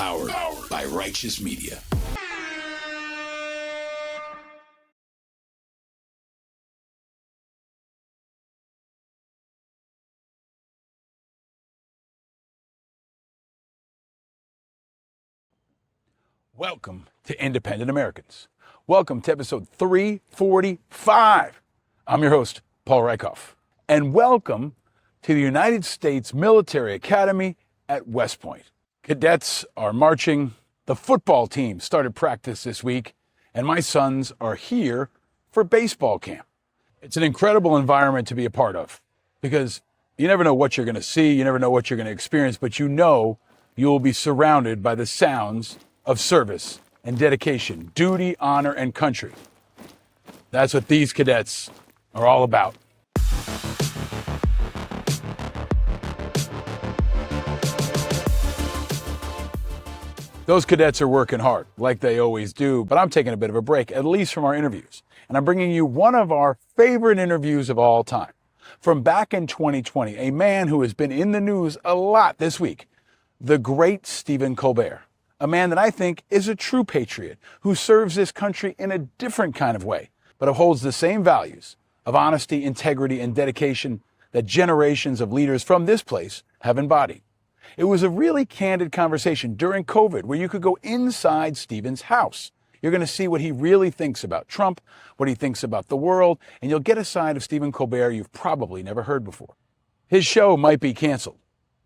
Powered by Righteous Media. Welcome to Independent Americans. Welcome to episode 345. I'm your host, Paul Reichoff. And welcome to the United States Military Academy at West Point. Cadets are marching. The football team started practice this week, and my sons are here for baseball camp. It's an incredible environment to be a part of because you never know what you're going to see, you never know what you're going to experience, but you know you will be surrounded by the sounds of service and dedication, duty, honor, and country. That's what these cadets are all about. Those cadets are working hard, like they always do, but I'm taking a bit of a break, at least from our interviews. And I'm bringing you one of our favorite interviews of all time. From back in 2020, a man who has been in the news a lot this week, the great Stephen Colbert. A man that I think is a true patriot who serves this country in a different kind of way, but upholds the same values of honesty, integrity, and dedication that generations of leaders from this place have embodied. It was a really candid conversation during COVID where you could go inside Stephen's house. You're going to see what he really thinks about Trump, what he thinks about the world, and you'll get a side of Stephen Colbert you've probably never heard before. His show might be canceled,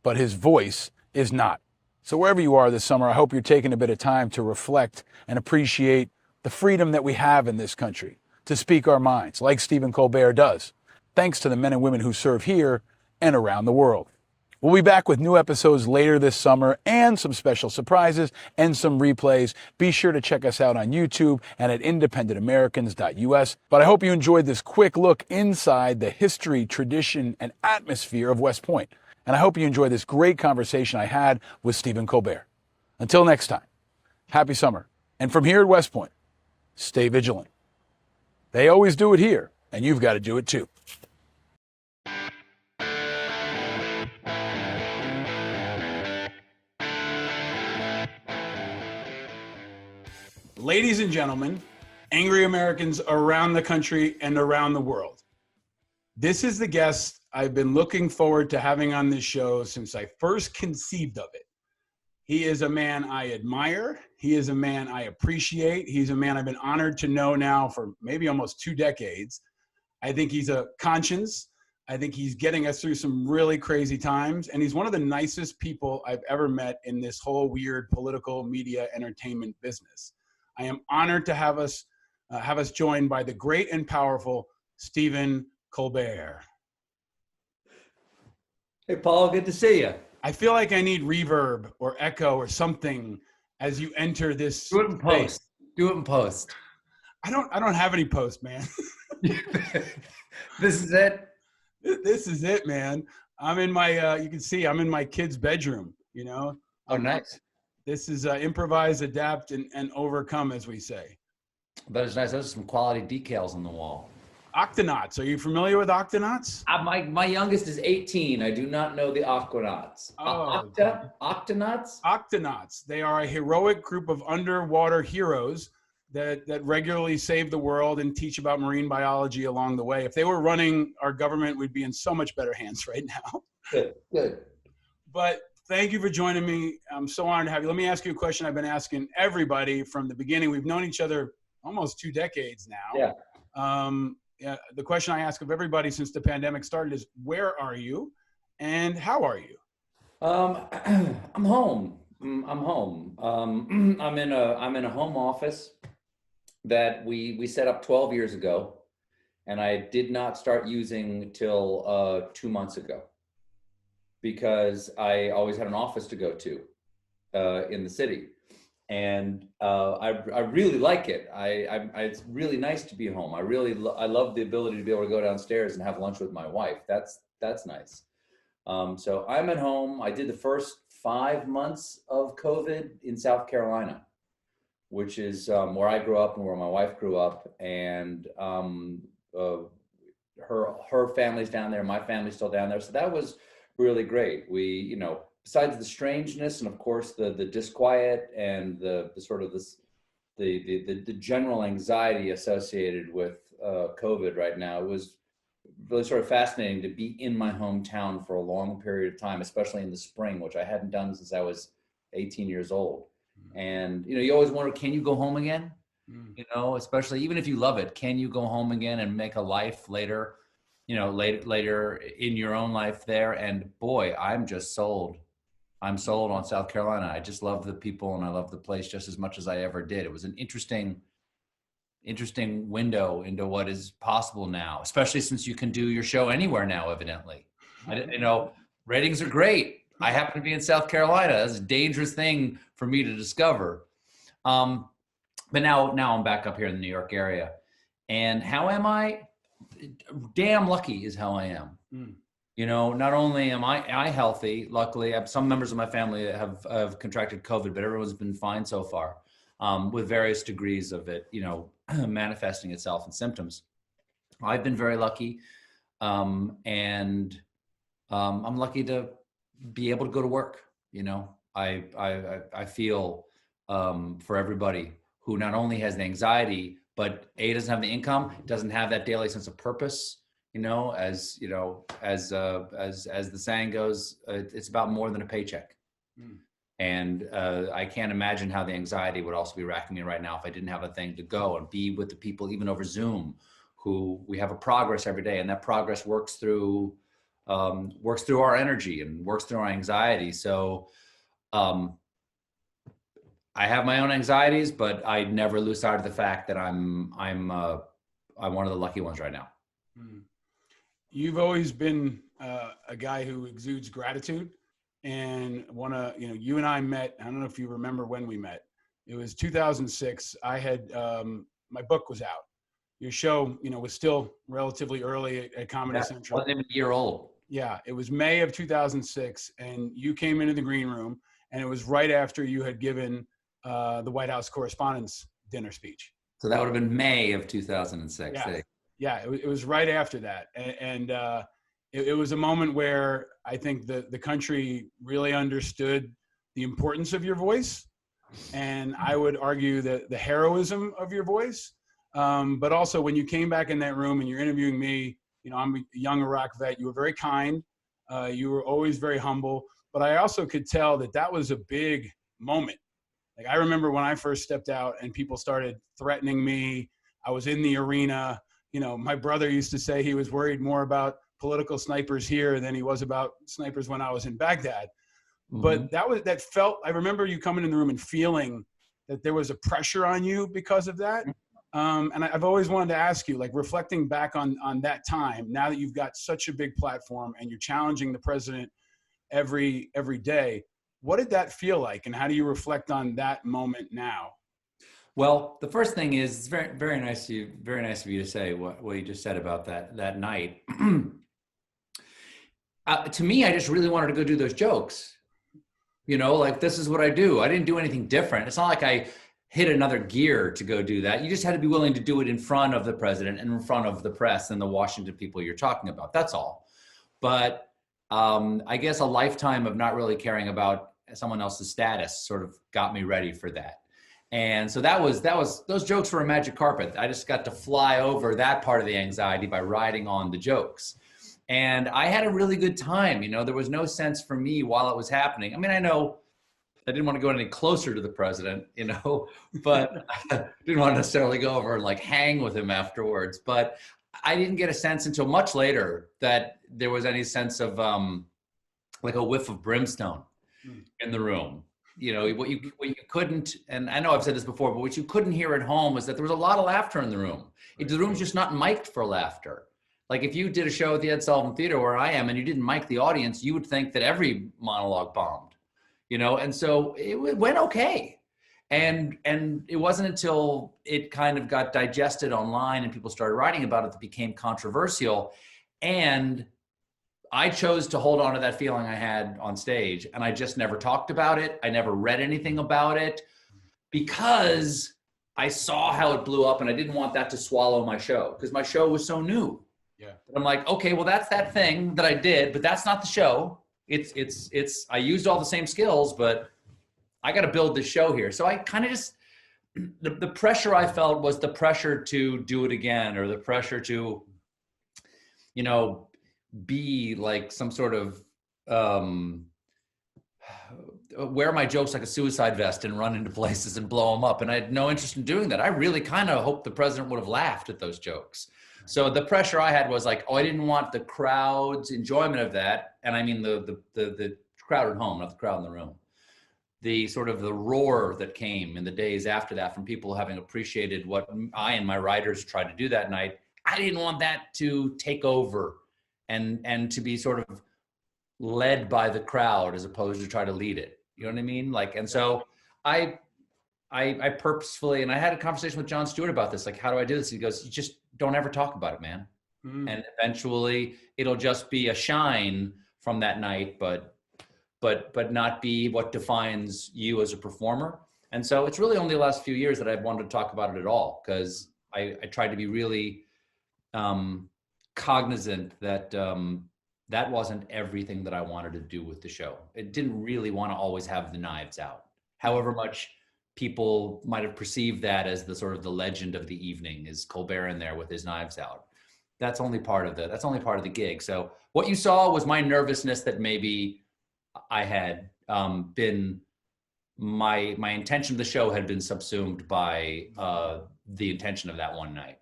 but his voice is not. So wherever you are this summer, I hope you're taking a bit of time to reflect and appreciate the freedom that we have in this country to speak our minds, like Stephen Colbert does, thanks to the men and women who serve here and around the world. We'll be back with new episodes later this summer and some special surprises and some replays. Be sure to check us out on YouTube and at independentamericans.us. But I hope you enjoyed this quick look inside the history, tradition, and atmosphere of West Point. And I hope you enjoy this great conversation I had with Stephen Colbert. Until next time, happy summer. And from here at West Point, stay vigilant. They always do it here, and you've got to do it too. Ladies and gentlemen, angry Americans around the country and around the world. This is the guest I've been looking forward to having on this show since I first conceived of it. He is a man I admire. He is a man I appreciate. He's a man I've been honored to know now for maybe almost 2 decades. I think he's a conscience. I think he's getting us through some really crazy times. And he's one of the nicest people I've ever met in this whole weird political media entertainment business. I am honored to have us joined by the great and powerful Stephen Colbert. Hey, Paul, good to see you. I feel like I need reverb or echo or something as you enter this. Do it in post. Do it in post. I don't have any post, man. This is it? This is it, man. I'm in my, you can see I'm in my kid's bedroom, you know? Oh, nice. This is improvise, adapt, and overcome, as we say. That is nice. Those are some quality decals on the wall. Octonauts. Are you familiar with Octonauts? My youngest is 18. I do not know the Aquanauts. Octonauts? Octonauts. They are a heroic group of underwater heroes that regularly save the world and teach about marine biology along the way. If they were running our government, we'd be in so much better hands right now. Good. But thank you for joining me. I'm so honored to have you. Let me ask you a question I've been asking everybody from the beginning. We've known each other almost 2 decades now. Yeah. The question I ask of everybody since the pandemic started is, where are you and how are you? I'm home. I'm home. I'm in a home office that we set up 12 years ago, and I did not start using till 2 months ago because I always had an office to go to in the city. And I really like it. It's really nice to be home. I love the ability to be able to go downstairs and have lunch with my wife. That's nice. So I'm at home. I did the first 5 months of COVID in South Carolina, which is where I grew up and where my wife grew up. And her family's down there, my family's still down there. So that was really great. We, besides the strangeness and of course the disquiet and the sort of this the general anxiety associated with COVID right now, it was really sort of fascinating to be in my hometown for a long period of time, especially in the spring, which I hadn't done since I was 18 years old. And, you know, you always wonder, can you go home again? You know, especially even if you love it, can you go home again and make a life later, you know, later in your own life there? And boy, I'm just sold. I'm sold on South Carolina. I just love the people and I love the place just as much as I ever did. It was an interesting window into what is possible now, especially since you can do your show anywhere now, evidently. You know, ratings are great. I happen to be in South Carolina. That's a dangerous thing for me to discover. But now I'm back up here in the New York area. And how am I? Damn lucky is how I am. You know, not only am I healthy, luckily, I have some members of my family that have contracted COVID, but everyone's been fine so far, with various degrees of it, you know, manifesting itself in symptoms. I've been very lucky, and I'm lucky to be able to go to work. You know, I feel for everybody who not only has the anxiety, but doesn't have the income, doesn't have that daily sense of purpose. You know, as the saying goes, it's about more than a paycheck. And I can't imagine how the anxiety would also be racking me right now if I didn't have a thing to go and be with the people, even over Zoom, who we have a progress every day, and that progress works through our energy and works through our anxiety. So I have my own anxieties, but I never lose sight of the fact that I'm one of the lucky ones right now. You've always been a guy who exudes gratitude, and you and I met. I don't know if you remember when we met. It was 2006. I had my book was out. Your show, you know, was still relatively early at Comedy Central. Wasn't even a year old. Yeah, it was May of 2006, and you came into the green room, and it was right after you had given the White House Correspondents' Dinner speech. So that would have been May of 2006. Yeah, it was right after that. And it was a moment where I think the country really understood the importance of your voice. And I would argue that the heroism of your voice. But also when you came back in that room and you're interviewing me, you know, I'm a young Iraq vet. You were very kind. You were always very humble. But I also could tell that was a big moment. Like I remember when I first stepped out and people started threatening me. I was in the arena. You know, my brother used to say he was worried more about political snipers here than he was about snipers when I was in Baghdad. But I remember you coming in the room and feeling that there was a pressure on you because of that. And I've always wanted to ask you, like reflecting back on that time, now that you've got such a big platform and you're challenging the president every day, what did that feel like? And how do you reflect on that moment now? Well, the first thing is it's very, very nice of you to say what you just said about that night. To me, I just really wanted to go do those jokes. You know, like this is what I do. I didn't do anything different. It's not like I hit another gear to go do that. You just had to be willing to do it in front of the president and in front of the press and the Washington people you're talking about. That's all. But I guess a lifetime of not really caring about someone else's status sort of got me ready for that. And so those jokes were a magic carpet. I just got to fly over that part of the anxiety by riding on the jokes. And I had a really good time. You know, there was no sense for me while it was happening. I mean, I know I didn't want to go any closer to the president, you know, but I didn't want to necessarily go over and like hang with him afterwards. But I didn't get a sense until much later that there was any sense of like a whiff of brimstone in the room. You know, what you couldn't, and I know I've said this before, but what you couldn't hear at home was that there was a lot of laughter in the room. The room's just not mic'd for laughter. Like if you did a show at the Ed Sullivan Theater where I am and you didn't mic the audience, you would think that every monologue bombed, you know? And so it went okay. And it wasn't until it kind of got digested online and people started writing about it that became controversial. And I chose to hold on to that feeling I had on stage, and I just never talked about it. I never read anything about it because I saw how it blew up and I didn't want that to swallow my show because my show was so new. Yeah. I'm like, okay, well, that's that thing that I did, but that's not the show. I used all the same skills, but I got to build the show here. So I kind of just, the pressure I felt was the pressure to do it again, or the pressure to, you know, be like some sort of, wear my jokes like a suicide vest and run into places and blow them up. And I had no interest in doing that. I really kind of hoped the president would have laughed at those jokes. So the pressure I had was like, oh, I didn't want the crowd's enjoyment of that. And I mean the crowd at home, not the crowd in the room. The sort of the roar that came in the days after that from people having appreciated what I and my writers tried to do that night. I didn't want that to take over and to be sort of led by the crowd as opposed to try to lead it. You know what I mean? Like, and so I purposefully, and I had a conversation with Jon Stewart about this, like, how do I do this? He goes, you just don't ever talk about it, man. And eventually it'll just be a shine from that night, but not be what defines you as a performer. And so it's really only the last few years that I've wanted to talk about it at all, because I tried to be really cognizant that that wasn't everything that I wanted to do with the show. It didn't really want to always have the knives out. However much people might have perceived that as the sort of the legend of the evening is Colbert in there with his knives out. That's only part of the gig. So what you saw was my nervousness that maybe I had been, my intention of the show had been subsumed by the intention of that one night.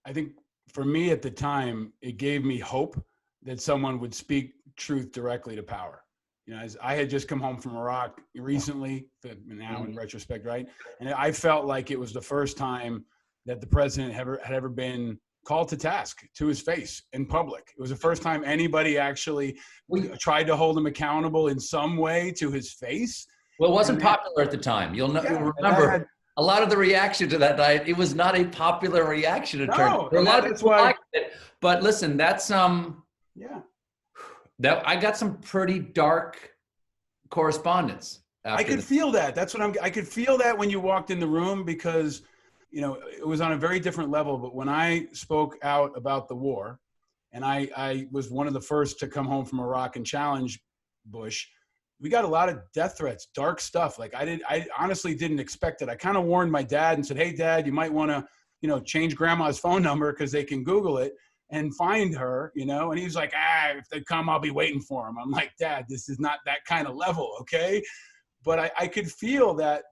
I think for me at the time, it gave me hope that someone would speak truth directly to power. You know, as I had just come home from Iraq recently, now in retrospect, right? And I felt like it was the first time that the president had ever been called to task to his face in public. It was the first time anybody actually tried to hold him accountable in some way to his face. Well, it wasn't popular at the time. You'll remember a lot of the reaction to that night. It was not a popular reaction. A lot of people liked it. But listen, that's that I got some pretty dark correspondence. I could feel that. That's what I could feel that when you walked in the room, because, you know, it was on a very different level. But when I spoke out about the war, and I was one of the first to come home from Iraq and challenge Bush, we got a lot of death threats, dark stuff. Like I honestly didn't expect it. I kind of warned my dad and said, hey, Dad, you might want to, you know, change grandma's phone number because they can Google it and find her, you know? And he was like, if they come, I'll be waiting for them. I'm like, Dad, this is not that kind of level, okay? But I could feel that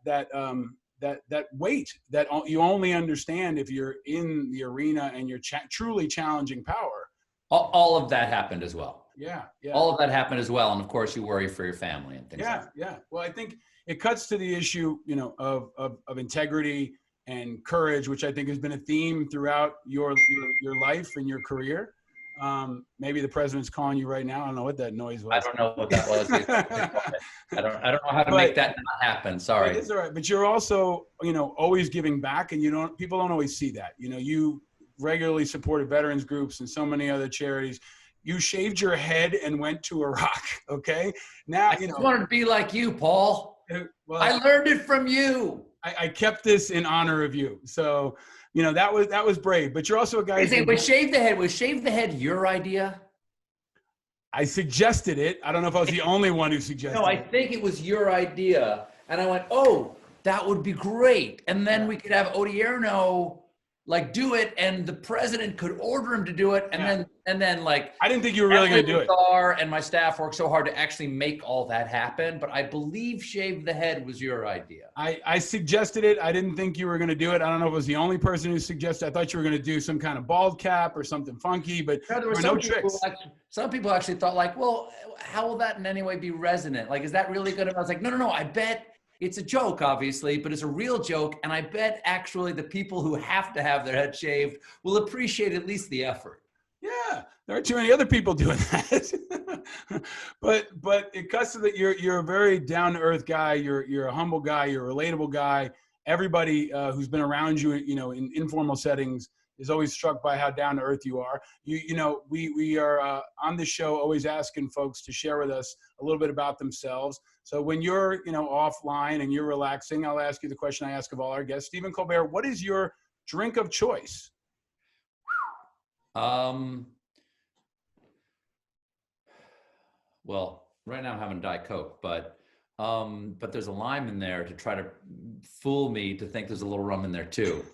weight that you only understand if you're in the arena and you're truly challenging power. All of that happened as well. Yeah. All of that happened as well. And of course you worry for your family and things like that. Yeah. Well, I think it cuts to the issue, you know, of integrity and courage, which I think has been a theme throughout your life and your career. Maybe the president's calling you right now. I don't know what that noise was. I don't know what that was. I don't know how to make that not happen. Sorry. It's all right. But you're also, you know, always giving back, and people don't always see that. You know, you regularly supported veterans groups and so many other charities. You shaved your head and went to Iraq. Okay. Now, I wanted to be like you, Paul. Well, I learned it from you. I kept this in honor of you. So, you know, that was brave, but you're also a guy. Was shave the head your idea? I suggested it. I don't know if I was the only one who suggested it. No, I think it was your idea. And I went, oh, that would be great. And then we could have Odierno like do it, and the president could order him to do it. And then like, I didn't think you were really going to do it. And my staff worked so hard to actually make all that happen. But I believe shave the head was your idea. I suggested it. I didn't think you were going to do it. I don't know if it was the only person who suggested. I thought you were going to do some kind of bald cap or something funky, but there were no tricks. Some people actually thought like, well, how will that in any way be resonant? Like, is that really good? And I was like, no. I bet it's a joke, obviously, but it's a real joke. And I bet actually the people who have to have their head shaved will appreciate at least the effort. Yeah, there aren't too many other people doing that. but it cuts to that you're a very down-to-earth guy. You're a humble guy. You're a relatable guy. Everybody who's been around you, you know, in informal settings is always struck by how down-to-earth you are. You know, we are on this show always asking folks to share with us a little bit about themselves. So when you're, you know, offline and you're relaxing, I'll ask you the question I ask of all our guests. Stephen Colbert, what is your drink of choice? well, right now I'm having Diet Coke, but there's a lime in there to try to fool me to think there's a little rum in there too.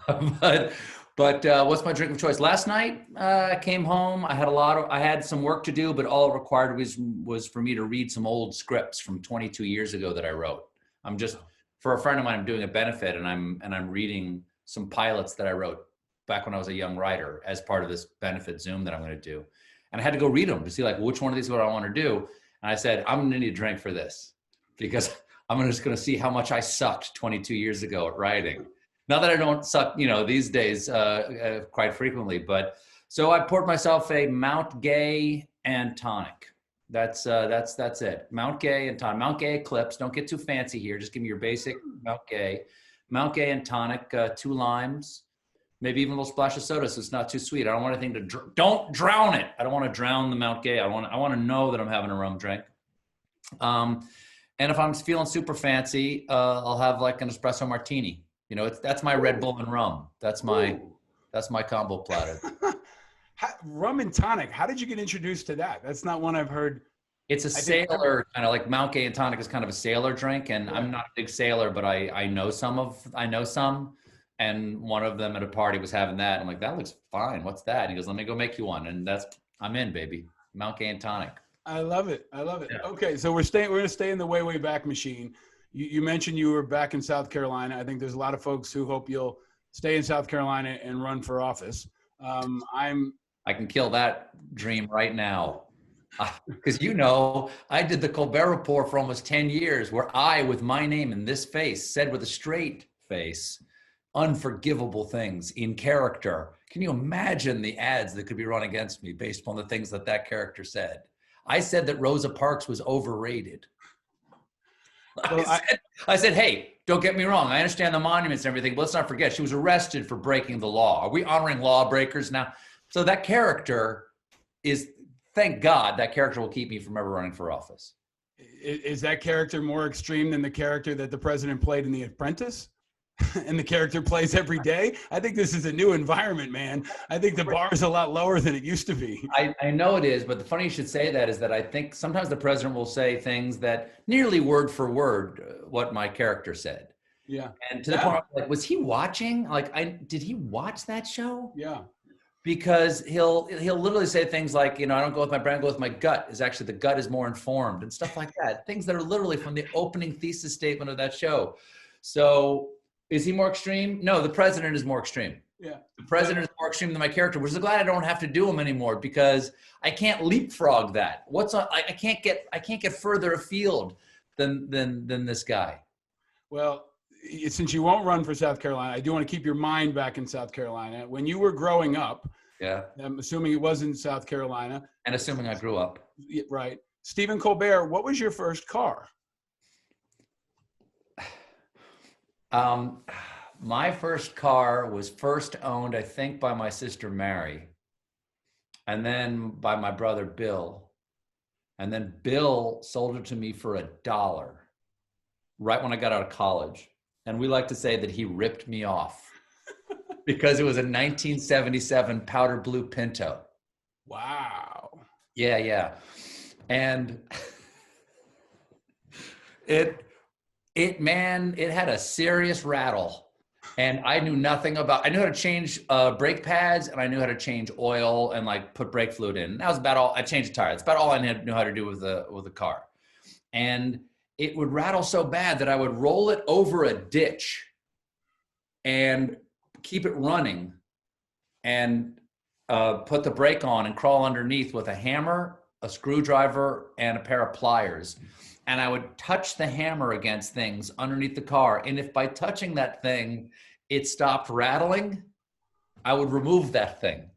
but what's my drink of choice? Last night, I came home. I had some work to do, but all it required was for me to read some old scripts from 22 years ago that I wrote. I'm just, for a friend of mine, I'm doing a benefit, and I'm reading some pilots that I wrote back when I was a young writer as part of this benefit Zoom that I'm going to do. And I had to go read them to see like which one of these what I want to do. And I said, I'm going to need a drink for this because I'm just going to see how much I sucked 22 years ago at writing. Not that I don't suck, these days quite frequently, but so I poured myself a Mount Gay and tonic. That's it. Mount Gay and tonic. Mount Gay Eclipse. Don't get too fancy here. Just give me your basic Mount Gay and tonic. 2 limes, maybe even a little splash of soda, so it's not too sweet. I don't want anything to don't drown it. I don't want to drown the Mount Gay. I want to know that I'm having a rum drink. And if I'm feeling super fancy, I'll have like an espresso martini. That's my Red Bull and rum. That's my combo platter. Rum and tonic. How did you get introduced to that? That's not one I've heard. It's a sailor kind of like Mount Gay and tonic is kind of a sailor drink, and I'm not a big sailor, but I know some, and one of them at a party was having that. I'm like, that looks fine. What's that? And he goes, let me go make you one, and I'm in, baby. Mount Gay and tonic. I love it. Yeah. Okay, so we're going to stay in the way back machine. You mentioned you were back in South Carolina. I think there's a lot of folks who hope you'll stay in South Carolina and run for office. I can kill that dream right now. Because I did the Colbert Report for almost 10 years where I, with my name in this face, said with a straight face, unforgivable things in character. Can you imagine the ads that could be run against me based upon the things that character said? I said that Rosa Parks was overrated. Well, I said, hey, don't get me wrong. I understand the monuments and everything, but let's not forget she was arrested for breaking the law. Are we honoring lawbreakers now? So that character is, thank God, that character will keep me from ever running for office. Is that character more extreme than the character that the president played in The Apprentice? And the character plays every day? I think this is a new environment, man. I think the bar is a lot lower than it used to be. I know it is, but the funny you should say that is that I think sometimes the president will say things that nearly word for word what my character said. Yeah. And to the point, like, was he watching? Did he watch that show? Yeah. Because he'll literally say things like, I don't go with my brain, I go with my gut. Is actually the gut is more informed and stuff like that. Things that are literally from the opening thesis statement of that show. So is he more extreme? No, the president is more extreme. Yeah. The president is more extreme than my character, which is glad I don't have to do him anymore because I can't leapfrog that. I can't get further afield than this guy. Well, since you won't run for South Carolina, I do want to keep your mind back in South Carolina. When you were growing up, I'm assuming it was in South Carolina. And assuming I grew up. Right. Stephen Colbert, what was your first car? My first car was first owned, I think, by my sister Mary, and then by my brother Bill. And then Bill sold it to me for $1 right when I got out of college. And we like to say that he ripped me off because it was a 1977 powder blue Pinto. Wow. Yeah. And it had a serious rattle, and I knew nothing about. I knew how to change brake pads, and I knew how to change oil and put brake fluid in. That was about all. I changed the tire. That's about all I knew how to do with the car, and it would rattle so bad that I would roll it over a ditch and keep it running, and put the brake on and crawl underneath with a hammer, a screwdriver, and a pair of pliers. And I would touch the hammer against things underneath the car. And if by touching that thing, it stopped rattling, I would remove that thing.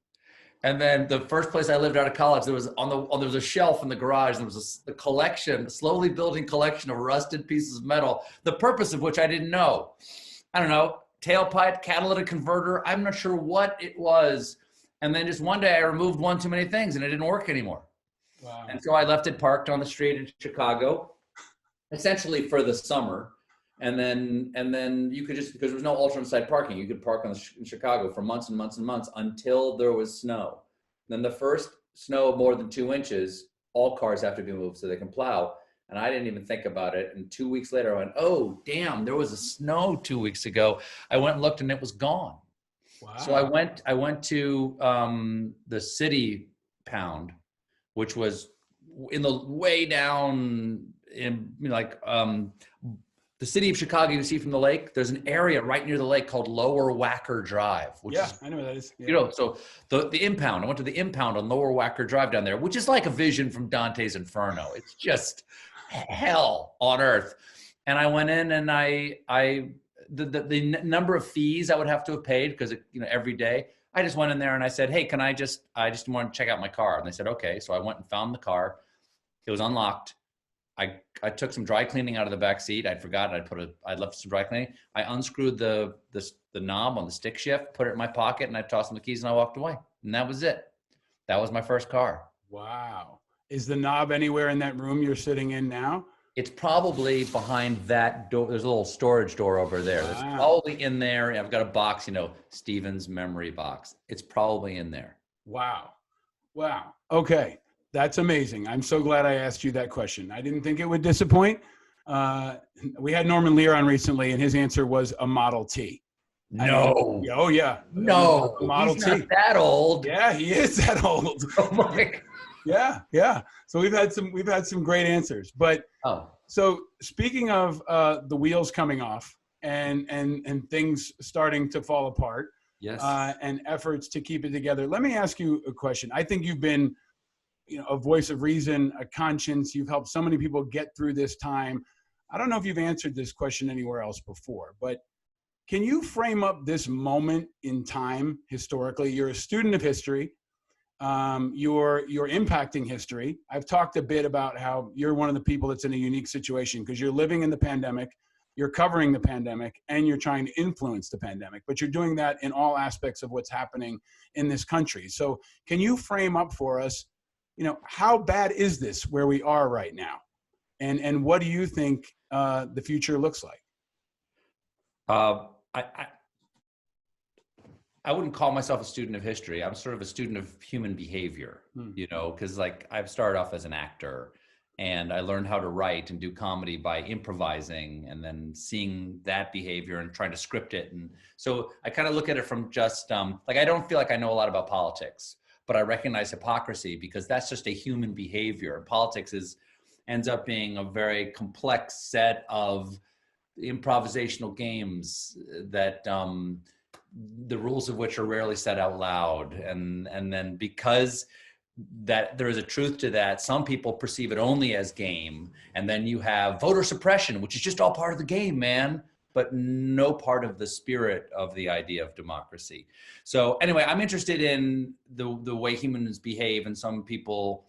And then the first place I lived out of college, there was a shelf in the garage. There was a slowly building collection of rusted pieces of metal, the purpose of which I didn't know. I don't know, tailpipe, catalytic converter. I'm not sure what it was. And then just one day I removed one too many things and it didn't work anymore. Wow. And so I left it parked on the street in Chicago, essentially for the summer. And then you could just, because there was no alternate side parking, you could park in Chicago for months and months and months until there was snow. Then the first snow of more than 2 inches, all cars have to be moved so they can plow. And I didn't even think about it. And 2 weeks later, I went, oh, damn, there was a snow 2 weeks ago. I went and looked and it was gone. Wow. So I went to the city pound, which was in the way down in the city of Chicago. You see from the lake, there's an area right near the lake called Lower Wacker Drive, which is, I know what that is. Yeah. you know, so the impound, I went to the impound on Lower Wacker Drive down there, which is like a vision from Dante's Inferno. It's just hell on earth. And I went in and the number of fees I would have to have paid, because every day I just went in there and I said, hey, I just want to check out my car. And they said, okay. So I went and found the car. It was unlocked. I took some dry cleaning out of the back seat. I'd forgotten I'd left some dry cleaning. I unscrewed the knob on the stick shift, put it in my pocket, and I tossed them the keys and I walked away. And that was it. That was my first car. Wow. Is the knob anywhere in that room you're sitting in now? It's probably behind that door. There's a little storage door over there. Wow. It's probably in there. I've got a box, Steven's memory box. It's probably in there. Wow. Okay. That's amazing. I'm so glad I asked you that question. I didn't think it would disappoint. We had Norman Lear on recently, and his answer was a Model T. No. Oh, yeah. No. A Model He's T. Not that old. Yeah, he is that old. Oh, my God. Yeah. So we've had some great answers. But so speaking of the wheels coming off and things starting to fall apart, yes, and efforts to keep it together, let me ask you a question. I think you've been a voice of reason, a conscience. You've helped so many people get through this time. I don't know if you've answered this question anywhere else before, but can you frame up this moment in time historically? You're a student of history. You're impacting history. I've talked a bit about how you're one of the people that's in a unique situation because you're living in the pandemic, you're covering the pandemic, and you're trying to influence the pandemic, but you're doing that in all aspects of what's happening in this country. So can you frame up for us, how bad is this where we are right now? And what do you think the future looks like? I wouldn't call myself a student of history. I'm sort of a student of human behavior, because I've started off as an actor and I learned how to write and do comedy by improvising and then seeing that behavior and trying to script it. And so I kind of look at it from just I don't feel like I know a lot about politics, but I recognize hypocrisy because that's just a human behavior. And politics ends up being a very complex set of improvisational games that the rules of which are rarely said out loud. And then because that there is a truth to that, some people perceive it only as game. And then you have voter suppression, which is just all part of the game, man, but no part of the spirit of the idea of democracy. So anyway, I'm interested in the way humans behave, and some people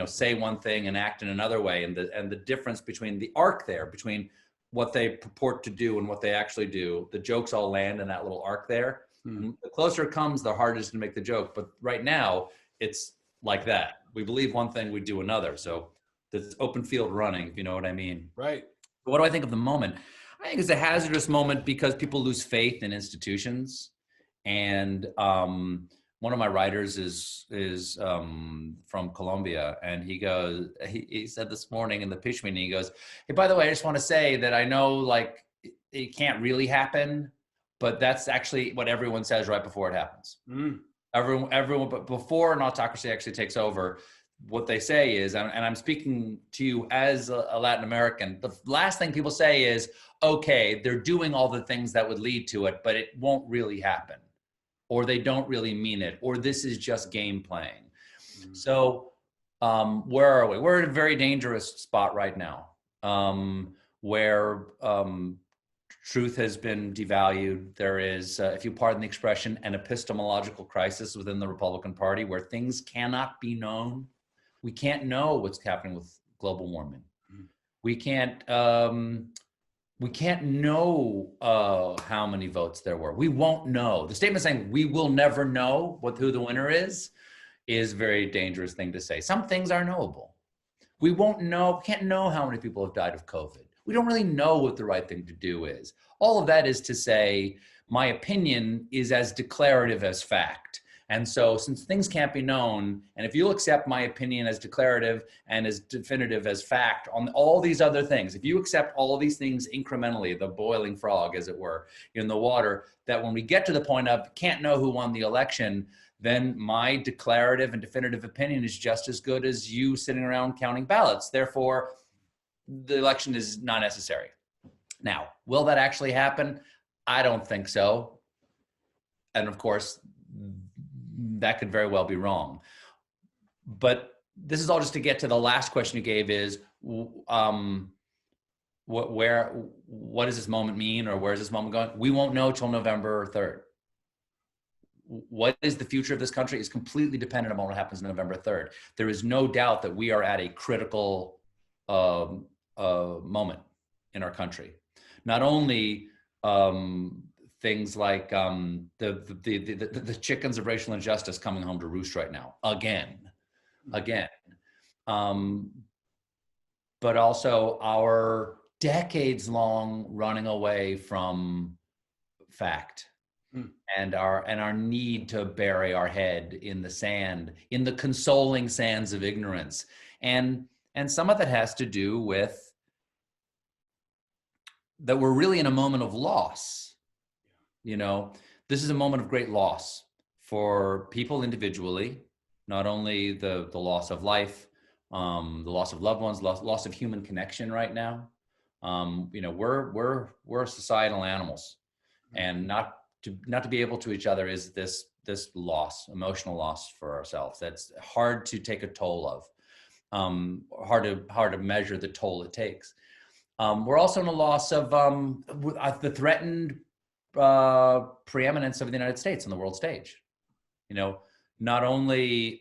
say one thing and act in another way, and the difference between the arc there, between what they purport to do and what they actually do. The jokes all land in that little arc there. Mm-hmm. The closer it comes, the harder it is to make the joke. But right now, it's like that. We believe one thing, we do another. So it's open field running, if you know what I mean. Right. But what do I think of the moment? I think it's a hazardous moment because people lose faith in institutions. And one of my writers is from Colombia, and he said this morning in the pitch meeting, he goes, hey, by the way, I just want to say that I know it can't really happen, but that's actually what everyone says right before it happens. Mm. Everyone, but before an autocracy actually takes over, what they say is, and I'm speaking to you as a Latin American, the last thing people say is, okay, they're doing all the things that would lead to it, but it won't really happen. Or they don't really mean it, or this is just game playing. Mm-hmm. So where are we? We're at a very dangerous spot right now, where truth has been devalued. There is, if you pardon the expression, an epistemological crisis within the Republican Party where things cannot be known. We can't know what's happening with global warming. Mm-hmm. We can't know how many votes there were. We won't know. The statement saying we will never know who the winner is a very dangerous thing to say. Some things are knowable. We can't know how many people have died of COVID. We don't really know what the right thing to do is. All of that is to say, my opinion is as declarative as fact. And so since things can't be known, and if you'll accept my opinion as declarative and as definitive as fact on all these other things, if you accept all of these things incrementally, the boiling frog, as it were, in the water, that when we get to the point of can't know who won the election, then my declarative and definitive opinion is just as good as you sitting around counting ballots. Therefore, the election is not necessary. Now, will that actually happen? I don't think so. And of course, that could very well be wrong. But this is all just to get to the last question you gave is, what does this moment mean, or where is this moment going? We won't know till November 3rd. What is the future of this country is completely dependent on what happens on November 3rd. There is no doubt that we are at a critical moment in our country. Not only things like the chickens of racial injustice coming home to roost right now, again, but also our decades-long running away from fact. And our need to bury our head in the sand, in the consoling sands of ignorance. And some of that has to do with that we're really in a moment of loss. You know, this is a moment of great loss for people individually, not only the loss of life, the loss of loved ones, loss of human connection right now. You know, we're societal animals, and not to be able to each other is this loss, emotional loss for ourselves. That's hard to take a toll of, hard to measure the toll it takes. We're also in a loss of the threatened preeminence of the United States on the world stage. You know, not only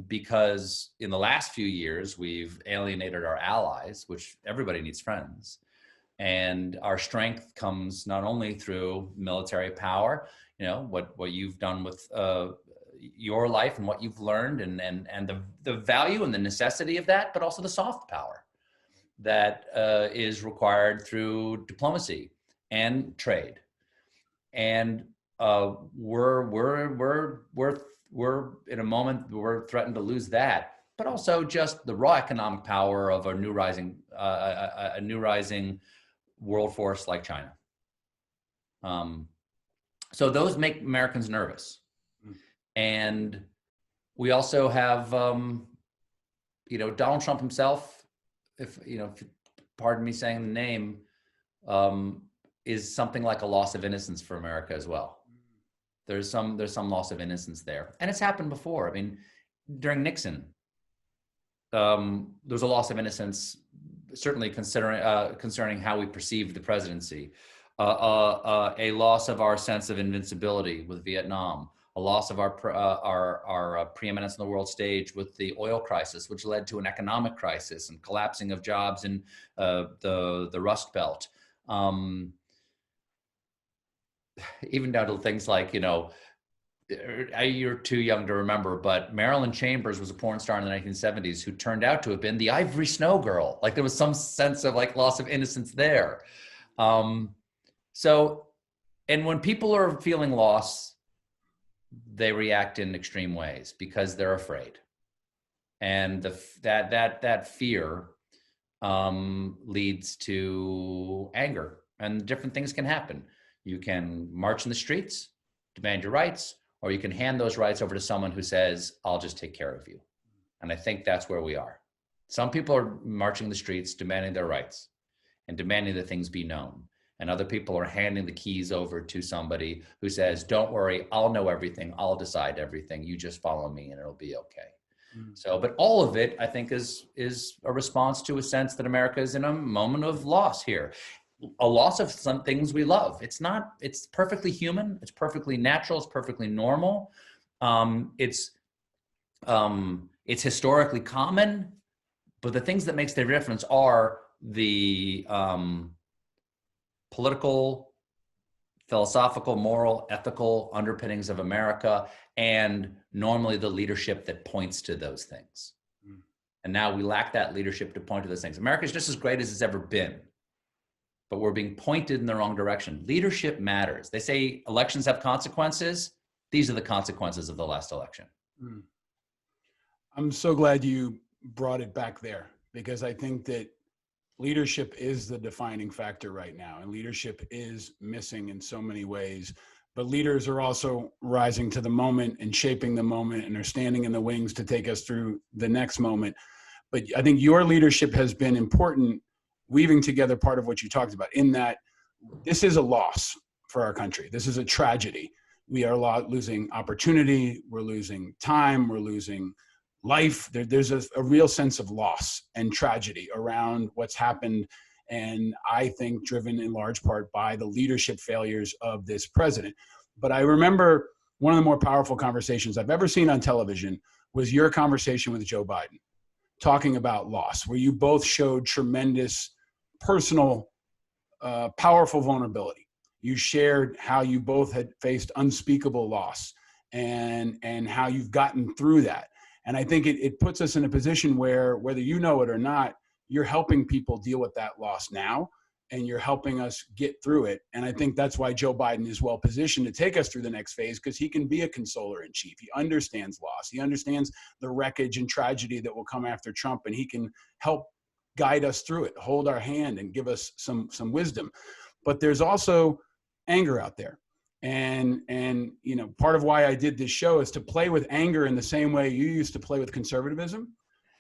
because in the last few years we've alienated our allies, which everybody needs friends. And our strength comes not only through military power, you know, what you've done with your life and what you've learned, and the value and the necessity of that, but also the soft power that is required through diplomacy and trade. And we're in a moment where we're threatened to lose that, but also just the raw economic power of a new rising world force like China. So those make Americans nervous. And we also have, you know, Donald Trump himself, if pardon me saying the name, is something like a loss of innocence for America as well. There's some loss of innocence there. And it's happened before. I mean, during Nixon, there was a loss of innocence, certainly concerning how we perceived the presidency, a loss of our sense of invincibility with Vietnam, a loss of our preeminence on the world stage with the oil crisis, which led to an economic crisis and collapsing of jobs in the Rust Belt. Even down to things like, you know, you're too young to remember, but Marilyn Chambers was a porn star in the 1970s who turned out to have been the Ivory Snow Girl. Like there was some sense of like loss of innocence there. So, and when people are feeling loss, they react in extreme ways because they're afraid. And that fear leads to anger, and different things can happen. You can march in the streets, demand your rights, or you can hand those rights over to someone who says, I'll just take care of you. And I think that's where we are. Some people are marching the streets, demanding their rights and demanding that things be known. And other people are handing the keys over to somebody who says, don't worry, I'll know everything. I'll decide everything. You just follow me and it'll be okay. So, but all of it, I think, is a response to a sense that America is in a moment of loss here. A loss of some things we love. It's perfectly human. It's perfectly natural. It's perfectly normal. It's historically common, but the things that makes the difference are the political, philosophical, moral, ethical underpinnings of America, and normally the leadership that points to those things. And now we lack that leadership to point to those things. America is just as great as it's ever been, but we're being pointed in the wrong direction. Leadership matters. They say elections have consequences. these are the consequences of the last election. I'm so glad you brought it back there, because I think that leadership is the defining factor right now, and leadership is missing in so many ways. But leaders are also rising to the moment and shaping the moment, and are standing in the wings to take us through the next moment. But I think your leadership has been important, weaving together part of what you talked about, in that this is a loss for our country. This is a tragedy. We are losing opportunity. We're losing time. We're losing life. There's a real sense of loss and tragedy around what's happened. And I think driven in large part by the leadership failures of this president. But I remember one of the more powerful conversations I've ever seen on television was your conversation with Joe Biden, talking about loss, where you both showed tremendous personal, powerful vulnerability. You shared how you both had faced unspeakable loss, and how you've gotten through that. And I think it puts us in a position where, whether you know it or not, you're helping people deal with that loss now, and you're helping us get through it. And I think that's why Joe Biden is well positioned to take us through the next phase, because he can be a consoler in chief. He understands loss. He understands the wreckage and tragedy that will come after Trump, and he can help guide us through it, hold our hand, and give us some wisdom. But there's also anger out there. And you know, part of why I did this show is to play with anger in the same way you used to play with conservatism,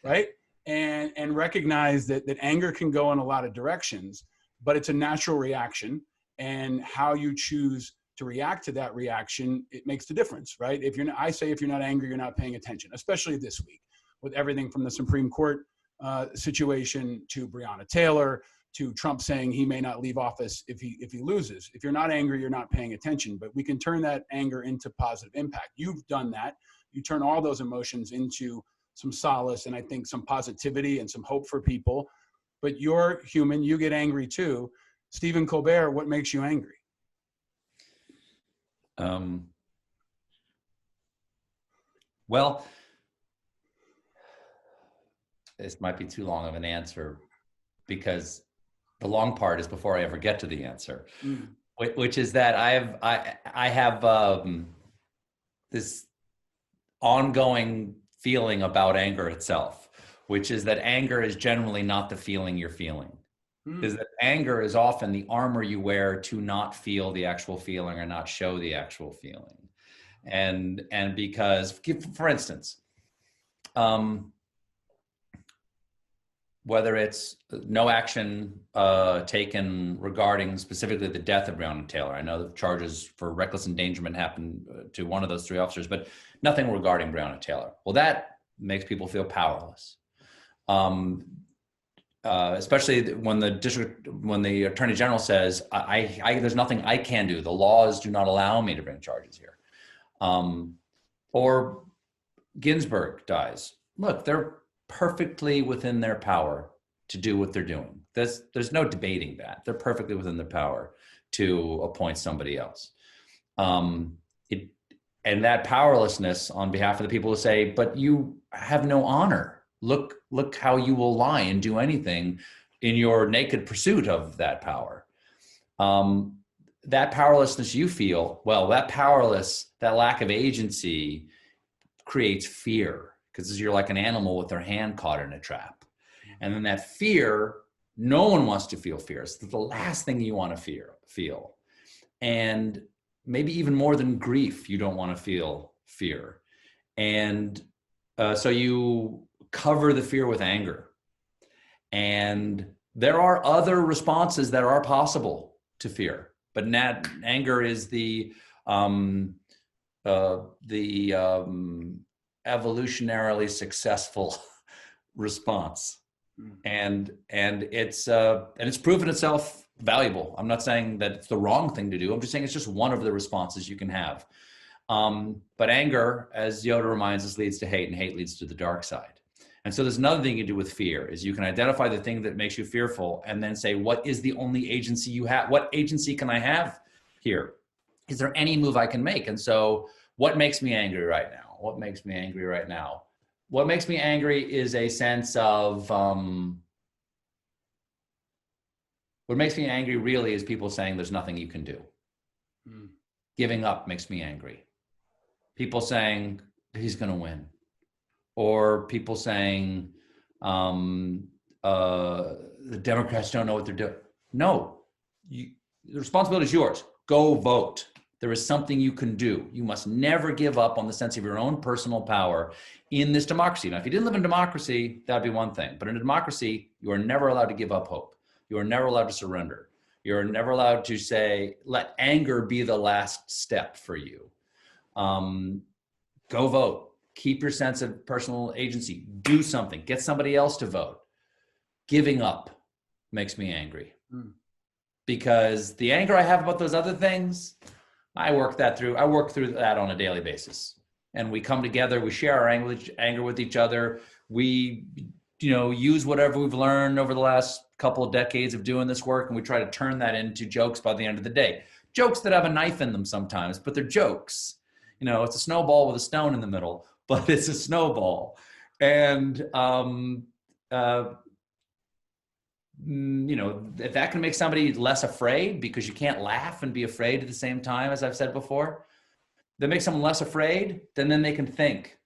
right? And recognize that anger can go in a lot of directions, but it's a natural reaction, and how you choose to react to that reaction, it makes the difference, right? I say if you're not angry, you're not paying attention, especially this week with everything from the Supreme Court situation to Breonna Taylor to Trump saying he may not leave office if he loses. If you're not angry, you're not paying attention. But we can turn that anger into positive impact. You've done that. You turn all those emotions into some solace, and I think some positivity and some hope for people. But you're human. You get angry too. Stephen Colbert, what makes you angry? Well, this might be too long of an answer, because the long part is before I ever get to the answer, which is that I have this ongoing feeling about anger itself, which is that anger is generally not the feeling you're feeling. Is that anger is often the armor you wear to not feel the actual feeling or not show the actual feeling. And because, for instance, whether it's no action taken regarding specifically the death of Breonna Taylor. I know the charges for reckless endangerment happened to one of those three officers, but nothing regarding Breonna Taylor. Well, that makes people feel powerless, especially when the Attorney General says, "There's nothing I can do. The laws do not allow me to bring charges here." Or Ginsburg dies. Look, they're perfectly within their power to do what they're doing. There's no debating that. They're perfectly within their power to appoint somebody else. And that powerlessness on behalf of the people who say, but you have no honor. Look how you will lie and do anything in your naked pursuit of that power. That powerlessness you feel, well, that lack of agency creates fear, because you're like an animal with their hand caught in a trap. And then that fear, no one wants to feel fear. It's the last thing you want to feel. And maybe even more than grief, you don't want to feel fear. And so you cover the fear with anger. And there are other responses that are possible to fear, but anger is the evolutionarily successful response, and it's proven itself valuable. I'm not saying that it's the wrong thing to do. I'm just saying it's just one of the responses you can have. But anger, as Yoda reminds us, leads to hate, and hate leads to the dark side. And so there's another thing you can do with fear, is you can identify the thing that makes you fearful and then say, what is the only agency you have? What agency can I have here? Is there any move I can make? And so what makes me angry right now? What makes me angry right now? What makes me angry is a sense of, what makes me angry really is people saying there's nothing you can do. Giving up makes me angry. people saying he's going to win, or people saying the Democrats don't know what they're doing. No, the responsibility is yours. Go vote. There is something you can do. You must never give up on the sense of your own personal power in this democracy. Now, if you didn't live in democracy, that'd be one thing. But in a democracy, you are never allowed to give up hope. You are never allowed to surrender. You're never allowed to say, let anger be the last step for you. Go vote. Keep your sense of personal agency. Do something. Get somebody else to vote. Giving up makes me angry. Because the anger I have about those other things, I work through that on a daily basis. And we come together, we share our anger with each other. We, use whatever we've learned over the last couple of decades of doing this work, and we try to turn that into jokes by the end of the day. Jokes that have a knife in them sometimes, but they're jokes. It's a snowball with a stone in the middle, but it's a snowball. And, if that can make somebody less afraid, because you can't laugh and be afraid at the same time, as I've said before, that makes someone less afraid, then they can think,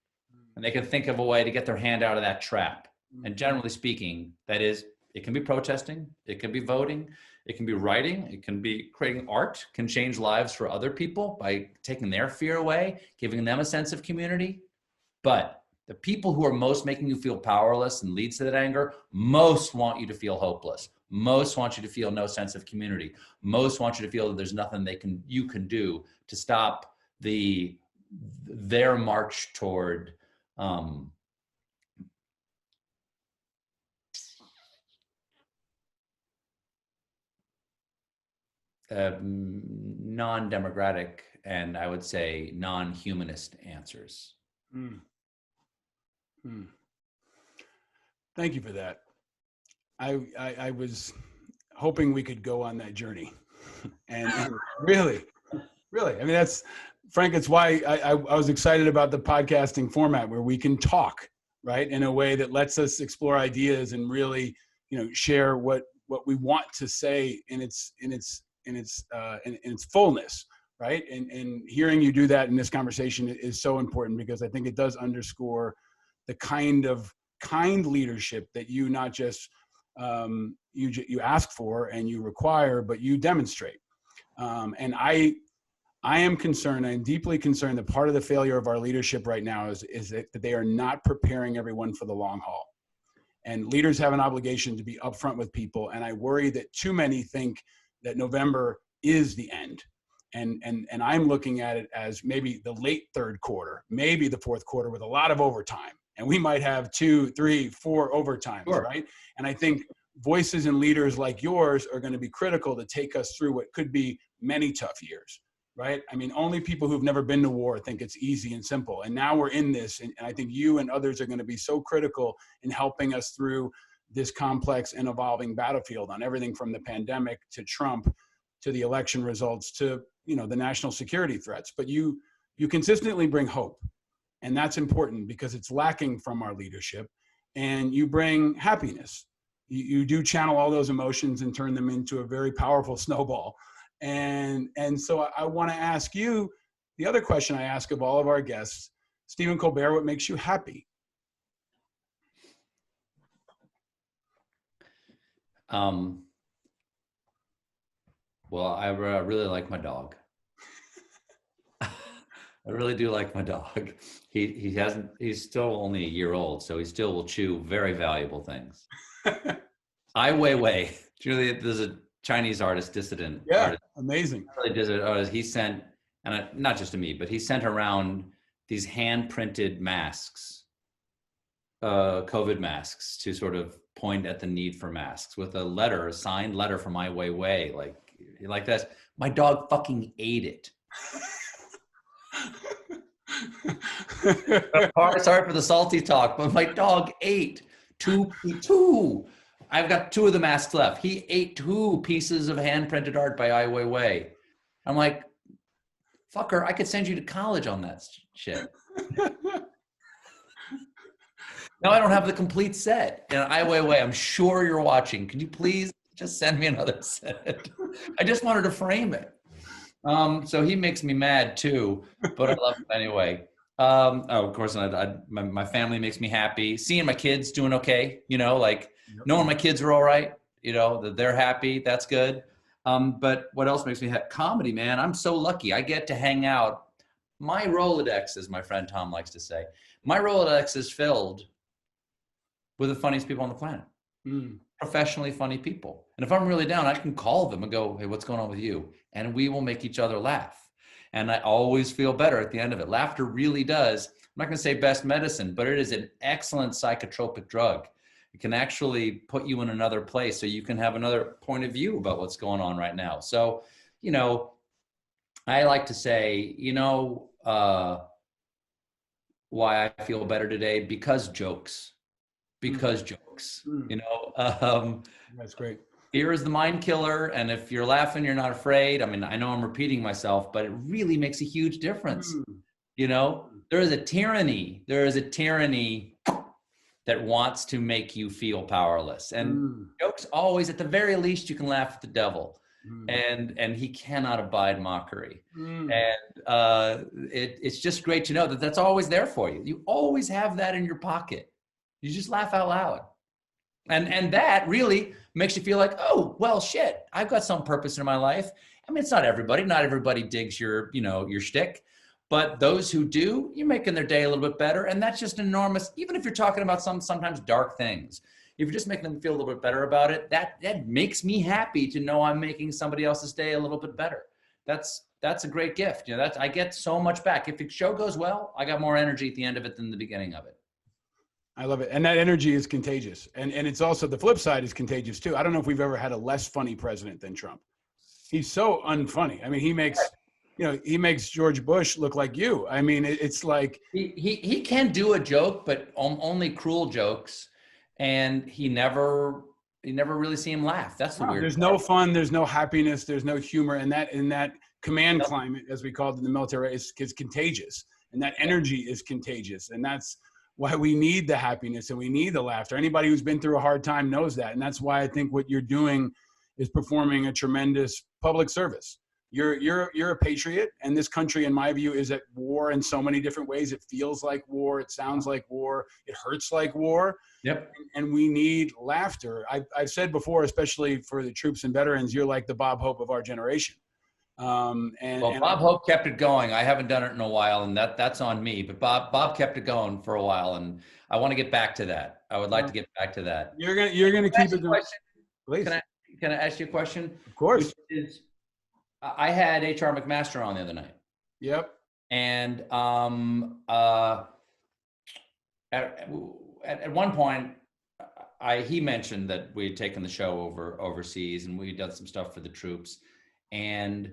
and they can think of a way to get their hand out of that trap. And generally speaking, that is, it can be protesting, it can be voting, it can be writing, it can be creating art, can change lives for other people by taking their fear away, giving them a sense of community. But the people who are most making you feel powerless and leads to that anger, most want you to feel hopeless. Most want you to feel no sense of community. Most want you to feel that there's nothing you can do to stop their march toward non-democratic and, I would say, non-humanist answers. Thank you for that. I was hoping we could go on that journey, and really, I mean, Frank, it's why I was excited about the podcasting format, where we can talk, right, in a way that lets us explore ideas and really, share what we want to say in its fullness, right? And hearing you do that in this conversation is so important, because I think it does underscore the kind leadership that you not just you ask for and you require, but you demonstrate. And I am concerned, I'm deeply concerned, that part of the failure of our leadership right now is that they are not preparing everyone for the long haul. And leaders have an obligation to be upfront with people. And I worry that too many think that November is the end. And I'm looking at it as maybe the late third quarter, maybe the fourth quarter, with a lot of overtime. And we might have 2, 3, 4 overtimes, sure, right? And I think voices and leaders like yours are going to be critical to take us through what could be many tough years, right? I mean, only people who've never been to war think it's easy and simple. And now we're in this, and I think you and others are going to be so critical in helping us through this complex and evolving battlefield on everything from the pandemic to Trump to the election results to, the national security threats. But you consistently bring hope. And that's important, because it's lacking from our leadership. And you bring happiness. You do channel all those emotions and turn them into a very powerful snowball. And so I want to ask you the other question I ask of all of our guests. Stephen Colbert, what makes you happy? Well, I really like my dog. I really do like my dog. He's still only a year old, so he still will chew very valuable things. Weiwei, Julia, there's a Chinese artist, dissident. Yeah, artist, amazing. Really dissident artist. He sent, and not just to me, but he sent around these hand-printed masks, COVID masks, to sort of point at the need for masks, with a signed letter from Weiwei, like this. My dog fucking ate it. Sorry for the salty talk, but my dog ate two. I've got 2 of the masks left. He ate 2 pieces of hand-printed art by Ai Weiwei. I'm like, fucker, I could send you to college on that shit. Now I don't have the complete set. And Ai Weiwei, I'm sure you're watching. Can you please just send me another set? I just wanted to frame it. So he makes me mad too, but I love him anyway. Oh, of course, and my family makes me happy. Seeing my kids doing okay, like knowing my kids are all right, that they're happy, that's good. But what else makes me happy? Comedy, man. I'm so lucky. I get to hang out. My Rolodex, as my friend Tom likes to say, my Rolodex is filled with the funniest people on the planet. Professionally funny people. And if I'm really down, I can call them and go, hey, what's going on with you? And we will make each other laugh. And I always feel better at the end of it. Laughter really does. I'm not going to say best medicine, but it is an excellent psychotropic drug. It can actually put you in another place so you can have another point of view about what's going on right now. So, I like to say, why I feel better today? Because jokes. That's great. Fear is the mind killer. And if you're laughing, you're not afraid. I mean, I know I'm repeating myself, but it really makes a huge difference. There is a tyranny that wants to make you feel powerless. And jokes always, at the very least, you can laugh at the devil. And he cannot abide mockery. And it's just great to know that that's always there for you. You always have that in your pocket. You just laugh out loud. And that really makes you feel like, oh, well, shit, I've got some purpose in my life. I mean, it's not everybody digs your shtick, but those who do, you're making their day a little bit better. And that's just enormous. Even if you're talking about sometimes dark things, if you're just making them feel a little bit better about it, that makes me happy to know I'm making somebody else's day a little bit better. That's a great gift. I get so much back. If the show goes well, I got more energy at the end of it than the beginning of it. I love it. And that energy is contagious. And it's also, the flip side is contagious too. I don't know if we've ever had a less funny president than Trump. He's so unfunny. I mean, he makes George Bush look like you. I mean, it's like. He can do a joke, but only cruel jokes. And he never really see him laugh. That's the weird There's part. no fun. There's no happiness. There's no humor. And that in that command climate, as we call it in the military, is contagious. And that energy is contagious. And that's why we need the happiness and we need the laughter. Anybody who's been through a hard time knows that. And that's why I think what you're doing is performing a tremendous public service. You're a patriot, and this country, in my view, is at war in so many different ways. It feels like war. It sounds like war. It hurts like war. Yep. And we need laughter. I've said before, especially for the troops and veterans, you're like the Bob Hope of our generation. Bob Hope kept it going. I haven't done it in a while, and that's on me. But Bob kept it going for a while, and I want to get back to that. I would like to get back to that. You're gonna keep it going. Please. Can I ask you a question? Of course. I had H.R. McMaster on the other night. Yep. And at one point, he mentioned that we had taken the show overseas and we'd done some stuff for the troops, and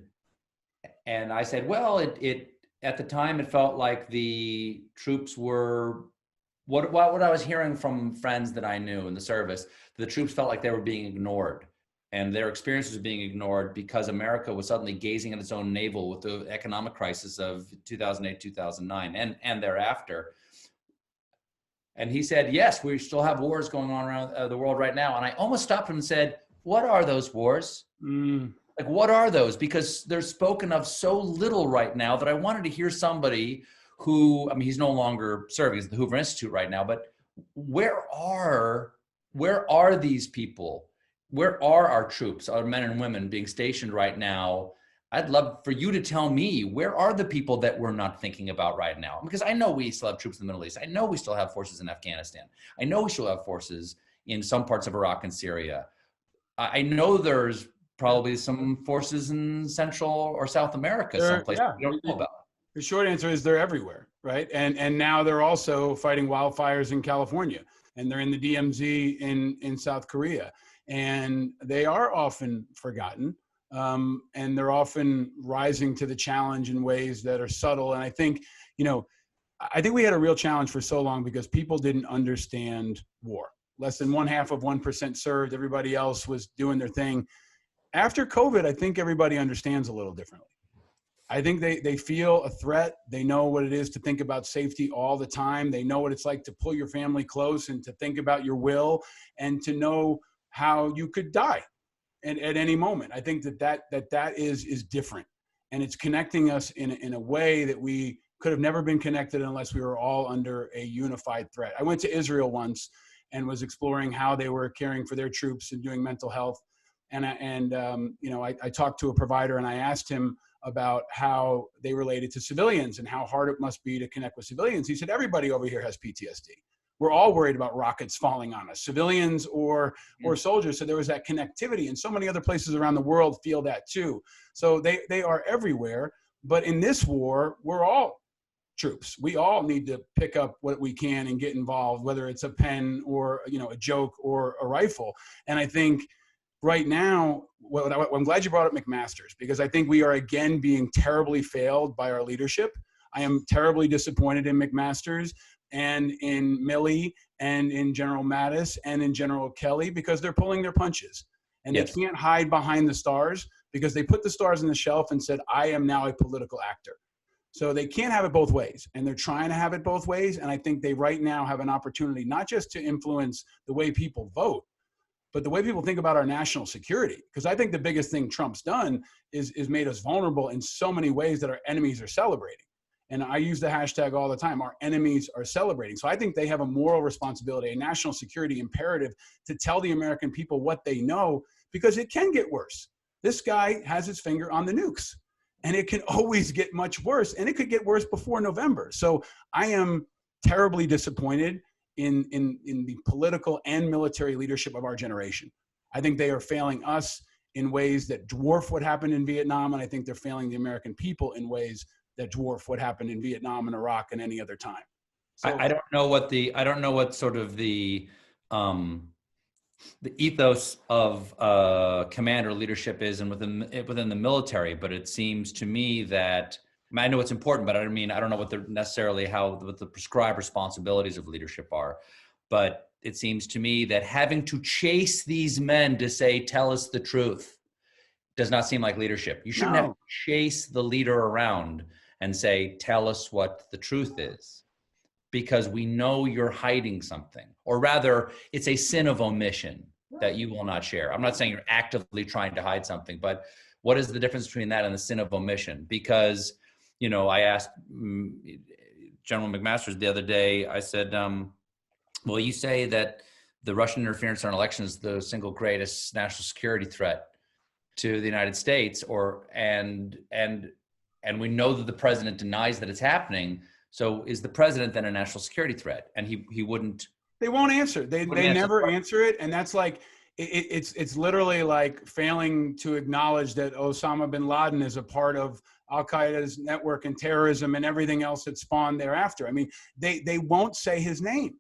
I said, well, it at the time it felt like the troops were what I was hearing from friends that I knew in the service. The troops felt like they were being ignored. And their experiences were being ignored because America was suddenly gazing at its own navel with the economic crisis of 2008, 2009, and thereafter. And he said, yes, we still have wars going on around the world right now. And I almost stopped him and said, what are those wars? Like, what are those? Because they're spoken of so little right now that I wanted to hear somebody who, I mean, he's no longer serving at the Hoover Institute right now, but where are these people? Where are our troops, our men and women being stationed right now? I'd love for you to tell me, where are the people that we're not thinking about right now? Because I know we still have troops in the Middle East. I know we still have forces in Afghanistan. I know we still have forces in some parts of Iraq and Syria. I know there's probably some forces in Central or South America, someplace we don't know about. The short answer is they're everywhere, right? And now they're also fighting wildfires in California, and they're in the DMZ in South Korea. And they are often forgotten, and they're often rising to the challenge in ways that are subtle. And I think, we had a real challenge for so long because people didn't understand war. Less than 0.5% served. Everybody else was doing their thing. After COVID, I think everybody understands a little differently. I think they feel a threat. They know what it is to think about safety all the time. They know what it's like to pull your family close and to think about your will and to know how you could die at any moment. I think that is different. and it's connecting us in a way that we could have never been connected unless we were all under a unified threat. I went to Israel once and was exploring how they were caring for their troops and doing mental health. And I talked to a provider and I asked him about how they related to civilians and how hard it must be to connect with civilians. He said, everybody over here has PTSD. We're all worried about rockets falling on us, civilians or soldiers. So there was that connectivity, and so many other places around the world feel that too. So they are everywhere. But in this war, we're all troops. We all need to pick up what we can and get involved, whether it's a pen or a joke or a rifle. And I think right now, I'm glad you brought up McMaster's, because I think we are again being terribly failed by our leadership. I am terribly disappointed in McMaster's and in Milley and in General Mattis and in General Kelly, because they're pulling their punches. And They can't hide behind the stars, because they put the stars on the shelf and said, I am now a political actor. So they can't have it both ways, and they're trying to have it both ways. And I think they right now have an opportunity not just to influence the way people vote, but the way people think about our national security. Because I think the biggest thing Trump's done is made us vulnerable in so many ways that our enemies are celebrating. And I use the hashtag all the time, our enemies are celebrating. So I think they have a moral responsibility, a national security imperative to tell the American people what they know, because it can get worse. This guy has his finger on the nukes, and it can always get much worse, and it could get worse before November. So I am terribly disappointed in the political and military leadership of our generation. I think they are failing us in ways that dwarf what happened in Vietnam, and I think they're failing the American people in ways that dwarf what happened in Vietnam and Iraq and any other time. So I don't know what sort of the ethos of command or leadership is and within the military, but it seems to me that, I know it's important, but I don't know what what the prescribed responsibilities of leadership are. But it seems to me that having to chase these men to say, tell us the truth, does not seem like leadership. You shouldn't have to chase the leader around and say, tell us what the truth is, because we know you're hiding something. Or rather, it's a sin of omission that you will not share. I'm not saying you're actively trying to hide something, but what is the difference between that and the sin of omission? Because, I asked General McMaster's the other day, I said, well, you say that the Russian interference in our election is the single greatest national security threat to the United States, and we know that the president denies that it's happening. So is the president then a national security threat? And he wouldn't. They won't answer. They never answer it. And that's like, it's literally like failing to acknowledge that Osama bin Laden is a part of Al-Qaeda's network and terrorism and everything else that spawned thereafter. I mean, they won't say his name.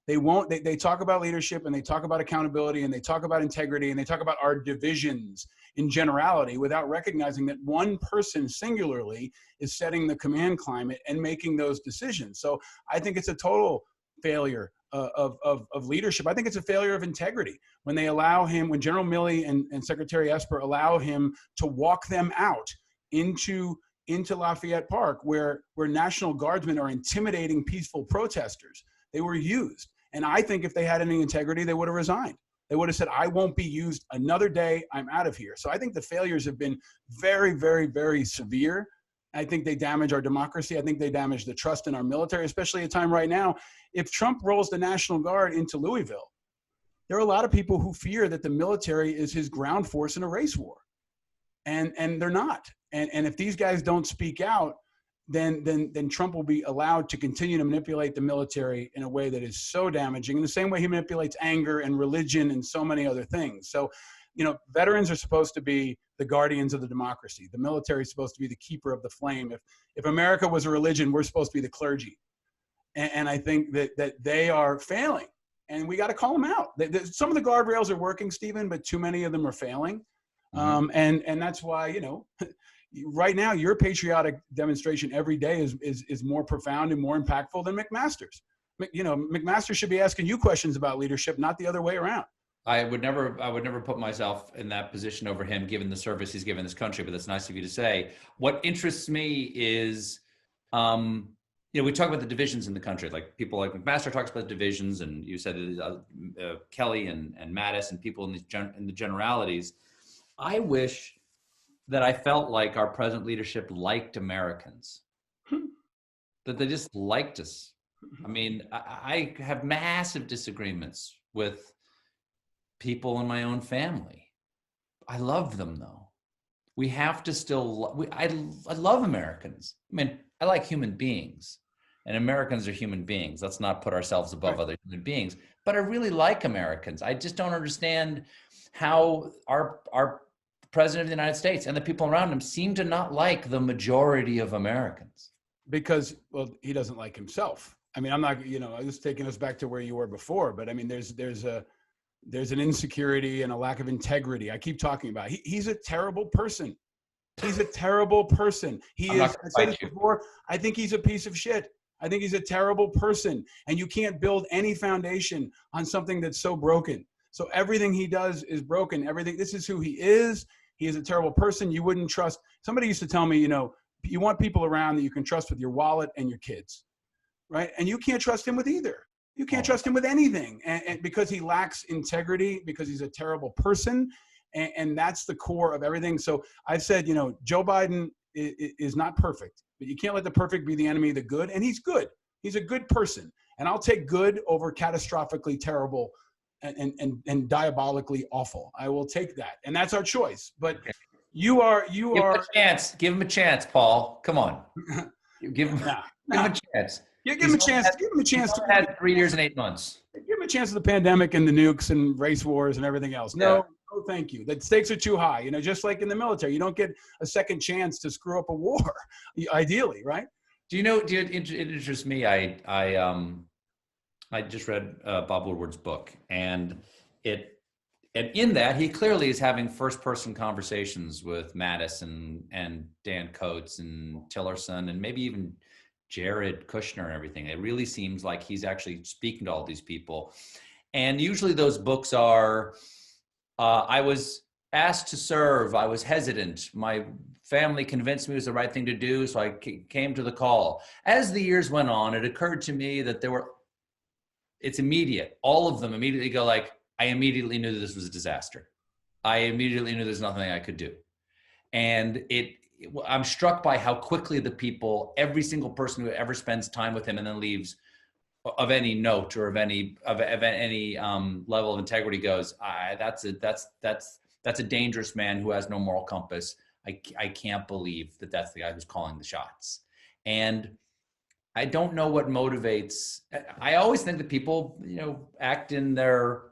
They won't. They talk about leadership, and they talk about accountability, and they talk about integrity, and they talk about our divisions in generality, without recognizing that one person singularly is setting the command climate and making those decisions. So I think it's a total failure of leadership. I think it's a failure of integrity when they allow him, when General Milley and Secretary Esper allow him to walk them out into Lafayette Park, where National Guardsmen are intimidating peaceful protesters. They were used. And I think if they had any integrity, they would have resigned. They would have said, I won't be used another day. I'm out of here. So I think the failures have been very, very, very severe. I think they damage our democracy. I think they damage the trust in our military, especially at a time right now. If Trump rolls the National Guard into Louisville, there are a lot of people who fear that the military is his ground force in a race war. And they're not. And if these guys don't speak out, then Trump will be allowed to continue to manipulate the military in a way that is so damaging, in the same way he manipulates anger and religion and so many other things. So, veterans are supposed to be the guardians of the democracy. The military is supposed to be the keeper of the flame. If America was a religion, we're supposed to be the clergy. And I think that they are failing, and we got to call them out. Some of the guardrails are working, Stephen, but too many of them are failing. Mm-hmm. And that's why, right now, your patriotic demonstration every day is more profound and more impactful than McMaster's. McMaster should be asking you questions about leadership, not the other way around. I would never put myself in that position over him, given the service he's given this country, but that's nice of you to say. What interests me is, we talk about the divisions in the country, like people like McMaster talks about divisions, and you said Kelly and Mattis and people in the generalities. I wish that I felt like our present leadership liked Americans, that they just liked us. I mean, I have massive disagreements with people in my own family. I love them though. We have to still, I love Americans. I mean, I like human beings, and Americans are human beings. Let's not put ourselves above other human beings, but I really like Americans. I just don't understand how our president of the United States and the people around him seem to not like the majority of Americans. Because, well, he doesn't like himself. I mean, I'm not, I was taking us back to where you were before, but I mean, there's an insecurity and a lack of integrity. I keep talking about it. He's a terrible person. He's a terrible person. I said this before, I think he's a piece of shit. I think he's a terrible person. And you can't build any foundation on something that's so broken. So everything he does is broken. This is who he is. He is a terrible person. You wouldn't trust. Somebody used to tell me, you want people around that you can trust with your wallet and your kids, right? And you can't trust him with either. You can't trust him with anything, and because he lacks integrity, because he's a terrible person, and that's the core of everything. So I've said, Joe Biden is not perfect, but you can't let the perfect be the enemy of the good, and he's good. He's a good person, and I'll take good over catastrophically terrible and diabolically awful. I will take that, and that's our choice. But you are Give him a chance, Paul. Come on, give him a chance. Yeah, give him a chance. Give him a chance. He's had 3 years and 8 months. Give him a chance of the pandemic and the nukes and race wars and everything else. No, thank you. The stakes are too high. Just like in the military, you don't get a second chance to screw up a war, ideally, right? It interests me. I just read Bob Woodward's book, and in that he clearly is having first-person conversations with Mattis and Dan Coates and Tillerson and maybe even Jared Kushner and everything. It really seems like he's actually speaking to all these people. And usually those books are, I was asked to serve, I was hesitant, my family convinced me it was the right thing to do, so I came to the call. As the years went on, it occurred to me that it's immediate. All of them immediately go like, I immediately knew that this was a disaster. I immediately knew there's nothing I could do. And I'm struck by how quickly the people, every single person who ever spends time with him and then leaves of any note or of any level of integrity goes, that's a dangerous man who has no moral compass. I can't believe that that's the guy who's calling the shots. And I don't know what motivates. I always think that people, act in their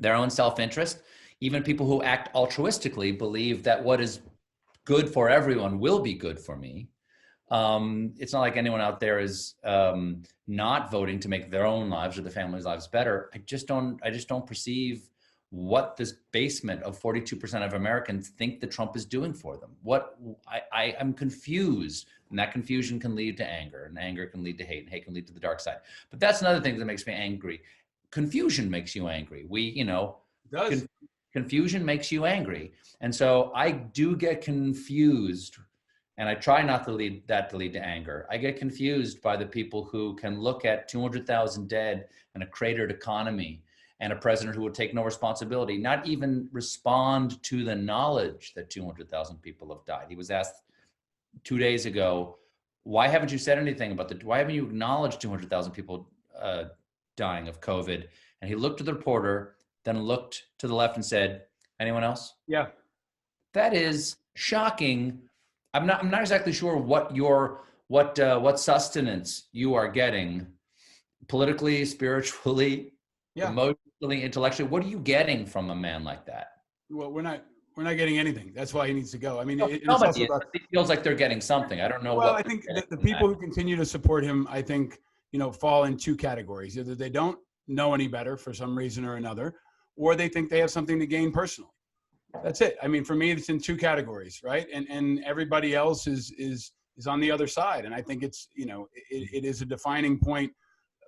own self-interest. Even people who act altruistically believe that what is good for everyone will be good for me. It's not like anyone out there is not voting to make their own lives or the family's lives better. I just don't perceive what this basement of 42% of Americans think that Trump is doing for them. I'm confused, and that confusion can lead to anger, and anger can lead to hate, and hate can lead to the dark side. But that's another thing that makes me angry. Confusion makes you angry. Confusion makes you angry. And so I do get confused, and I try not to lead to anger. I get confused by the people who can look at 200,000 dead and a cratered economy and a president who would take no responsibility, not even respond to the knowledge that 200,000 people have died. He was asked 2 days ago, why haven't you said anything about why haven't you acknowledged 200,000 people dying of COVID? And he looked at the reporter, then looked to the left and said, anyone else? Yeah. That is shocking. I'm not exactly sure what sustenance you are getting politically, spiritually, emotionally, intellectually. What are you getting from a man like that? Well, we're not getting anything. That's why he needs to go. I mean, it feels like they're getting something. I don't know. Well, I think the people who continue to support him, I think, fall in two categories. Either they don't know any better for some reason or another, or they think they have something to gain personally. That's it. I mean, for me, it's in two categories, right? And everybody else is on the other side. And I think it's, it is a defining point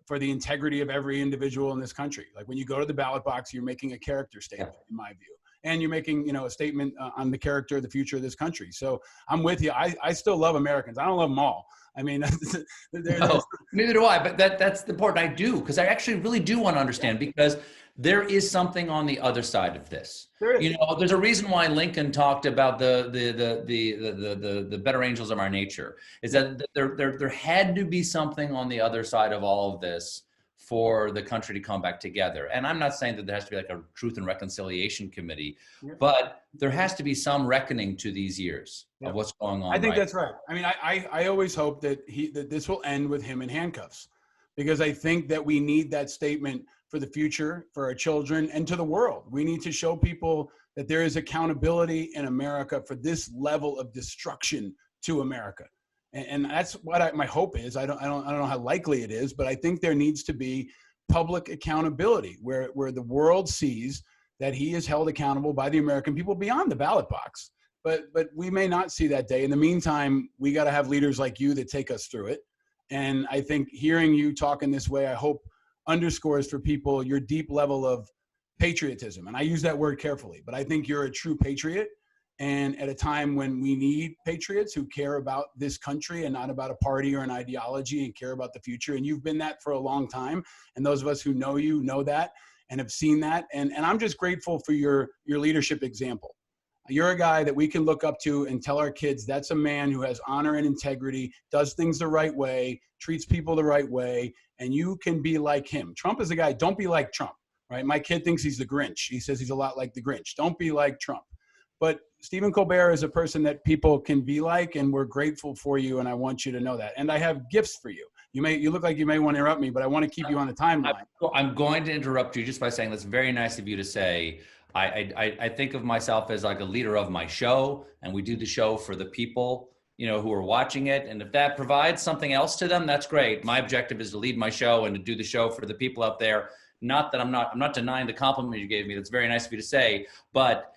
for the integrity of every individual in this country. Like when you go to the ballot box, you're making a character statement, in my view. and you're making, a statement on the character, the future of this country. So I'm with you. I still love Americans. I don't love them all. I mean, no, neither do I, but that's important. I do, because I actually really do want to understand, because there is something on the other side of this. There is. There's a reason why Lincoln talked about the better angels of our nature, is that there had to be something on the other side of all of this for the country to come back together. And I'm not saying that there has to be like a truth and reconciliation committee, but there has to be some reckoning to these years of what's going on. I think that's right. I mean, I always hope that this will end with him in handcuffs, because I think that we need that statement for the future, for our children, and to the world. We need to show people that there is accountability in America for this level of destruction to America. And that's what my hope is. I don't know how likely it is, but I think there needs to be public accountability where the world sees that he is held accountable by the American people beyond the ballot box. But we may not see that day. In the meantime, we got to have leaders like you that take us through it. And I think hearing you talk in this way, I hope underscores for people your deep level of patriotism. And I use that word carefully, but I think you're a true patriot. And at a time when we need patriots who care about this country and not about a party or an ideology, and care about the future. And you've been that for a long time. And those of us who know you know that and have seen that. And I'm just grateful for your leadership example. You're a guy that we can look up to and tell our kids that's a man who has honor and integrity, does things the right way, treats people the right way, and you can be like him. Trump is a guy, don't be like Trump, right? My kid thinks he's the Grinch. He says he's a lot like the Grinch. Don't be like Trump. But Stephen Colbert is a person that people can be like, and we're grateful for you, and I want you to know that. And I have gifts for you. You look like you may want to interrupt me, but I want to keep you on the timeline. I'm going to interrupt you just by saying that's very nice of you to say. I think of myself as like a leader of my show, and we do the show for the people, who are watching it. And if that provides something else to them, that's great. My objective is to lead my show and to do the show for the people out there. Not that I'm not denying the compliment you gave me. That's very nice of you to say, but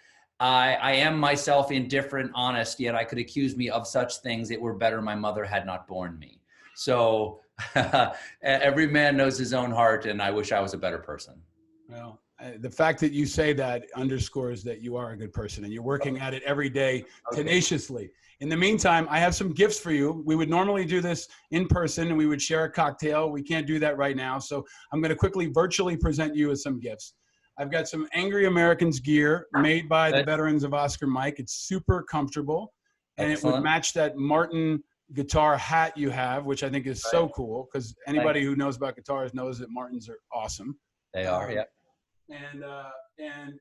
I am myself indifferent, honest, yet I could accuse me of such things. It were better my mother had not born me. So every man knows his own heart, and I wish I was a better person. Well, the fact that you say that underscores that you are a good person, and you're working at it every day tenaciously. In the meantime, I have some gifts for you. We would normally do this in person, and we would share a cocktail. We can't do that right now, so I'm going to quickly virtually present you with some gifts. I've got some Angry Americans gear made by the veterans of Oscar Mike. It's super comfortable, and it would match that Martin guitar hat you have, which I think is so cool, because anybody who knows about guitars knows that Martins are awesome. They are, yeah. And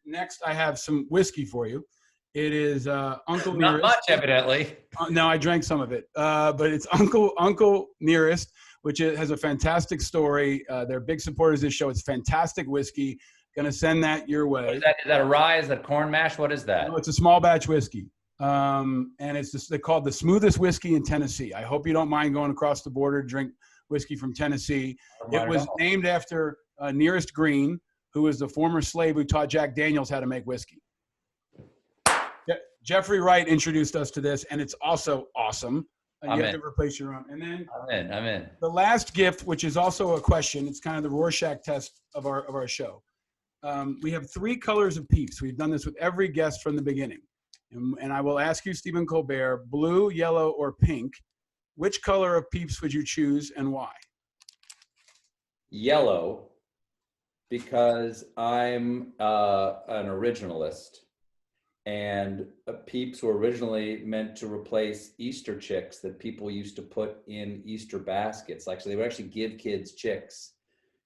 next I have some whiskey for you. It is Uncle Nearest. Not much, evidently. No, I drank some of it, but it's Uncle Nearest, which has a fantastic story. They're big supporters of this show. It's fantastic whiskey. Going to send that your way. Is that a rye? Is that corn mash? What is that? No, it's a small batch whiskey. And they're called the smoothest whiskey in Tennessee. I hope you don't mind going across the border to drink whiskey from Tennessee. It was named after Nearest Green, who was the former slave who taught Jack Daniels how to make whiskey. Jeffrey Wright introduced us to this, and it's also awesome. You have to replace your own. And then I'm in. The last gift, which is also a question, it's kind of the Rorschach test of our show. We have 3 colors of Peeps. We've done this with every guest from the beginning. And I will ask you, Stephen Colbert, blue, yellow, or pink. Which color of Peeps would you choose and why? Yellow, because I'm an originalist. And Peeps were originally meant to replace Easter chicks that people used to put in Easter baskets. Like, so they would actually give kids chicks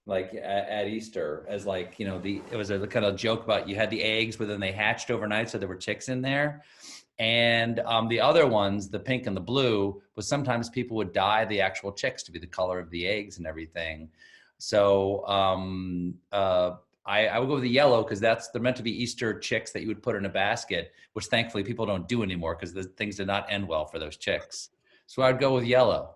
like at Easter as like, it was a kind of joke about you had the eggs, but then they hatched overnight. So there were chicks in there. And the other ones, the pink and the blue, was sometimes people would dye the actual chicks to be the color of the eggs and everything. So I would go with the yellow because they're meant to be Easter chicks that you would put in a basket, which thankfully people don't do anymore because the things did not end well for those chicks. So I'd go with yellow.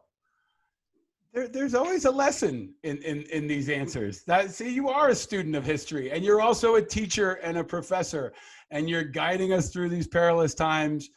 There's always a lesson in these answers. See, you are a student of history, and you're also a teacher and a professor, and you're guiding us through these perilous times.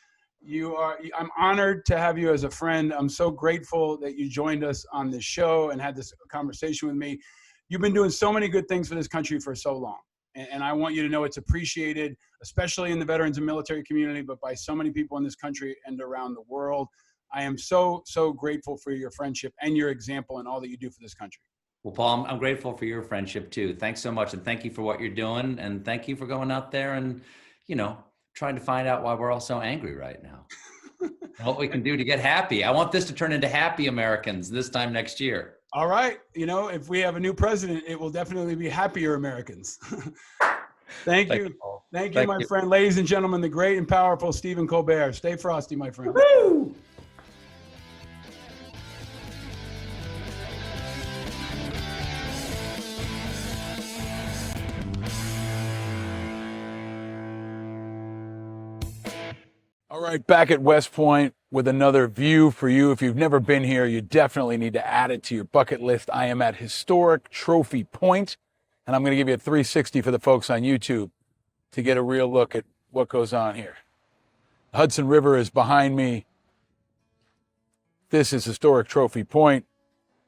I'm honored to have you as a friend. I'm so grateful that you joined us on this show and had this conversation with me. You've been doing so many good things for this country for so long. And I want you to know it's appreciated, especially in the veterans and military community, but by so many people in this country and around the world. I am so, so grateful for your friendship and your example and all that you do for this country. Well, Paul, I'm grateful for your friendship too. Thanks so much. And thank you for what you're doing. And thank you for going out there and, trying to find out why we're all so angry right now. And what we can do to get happy. I want this to turn into happy Americans this time next year. All right. If we have a new president, it will definitely be happier Americans. Thank you. Paul. Thank you, my friend. Ladies and gentlemen, the great and powerful Stephen Colbert. Stay frosty, my friend. Woo! All right, back at West Point with another view for you. If you've never been here, you definitely need to add it to your bucket list. I am at historic Trophy Point, and I'm going to give you a 360 for the folks on YouTube to get a real look at what goes on here. The Hudson River is behind me. This is historic Trophy Point.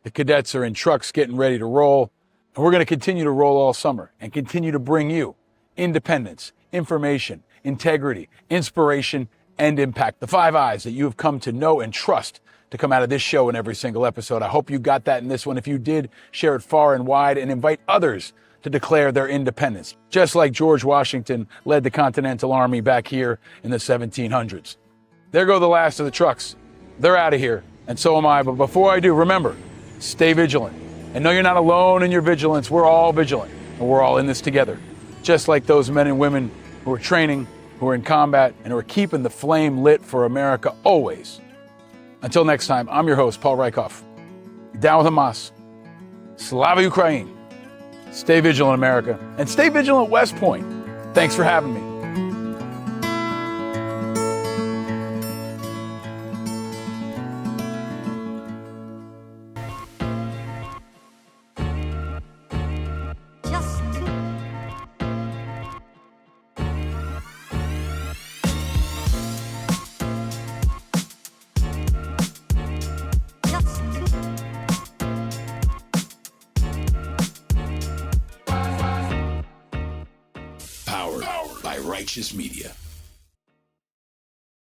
The cadets are in trucks getting ready to roll, and we're going to continue to roll all summer and continue to bring you independence, information, integrity, inspiration, and impact. The 5 eyes that you have come to know and trust to come out of this show in every single episode. I hope you got that in this one. If you did, share it far and wide and invite others to declare their independence, just like George Washington led the Continental Army back here in the 1700s. There go the last of the trucks. They're out of here, and so am I. But before I do, remember, stay vigilant. And know you're not alone in your vigilance. We're all vigilant, and we're all in this together. Just like those men and women who are training, who are in combat, and who are keeping the flame lit for America always. Until next time, I'm your host, Paul Rieckhoff. Down with Hamas. Slava Ukraine. Stay vigilant, America. And stay vigilant, West Point. Thanks for having me. Powered by Righteous Media.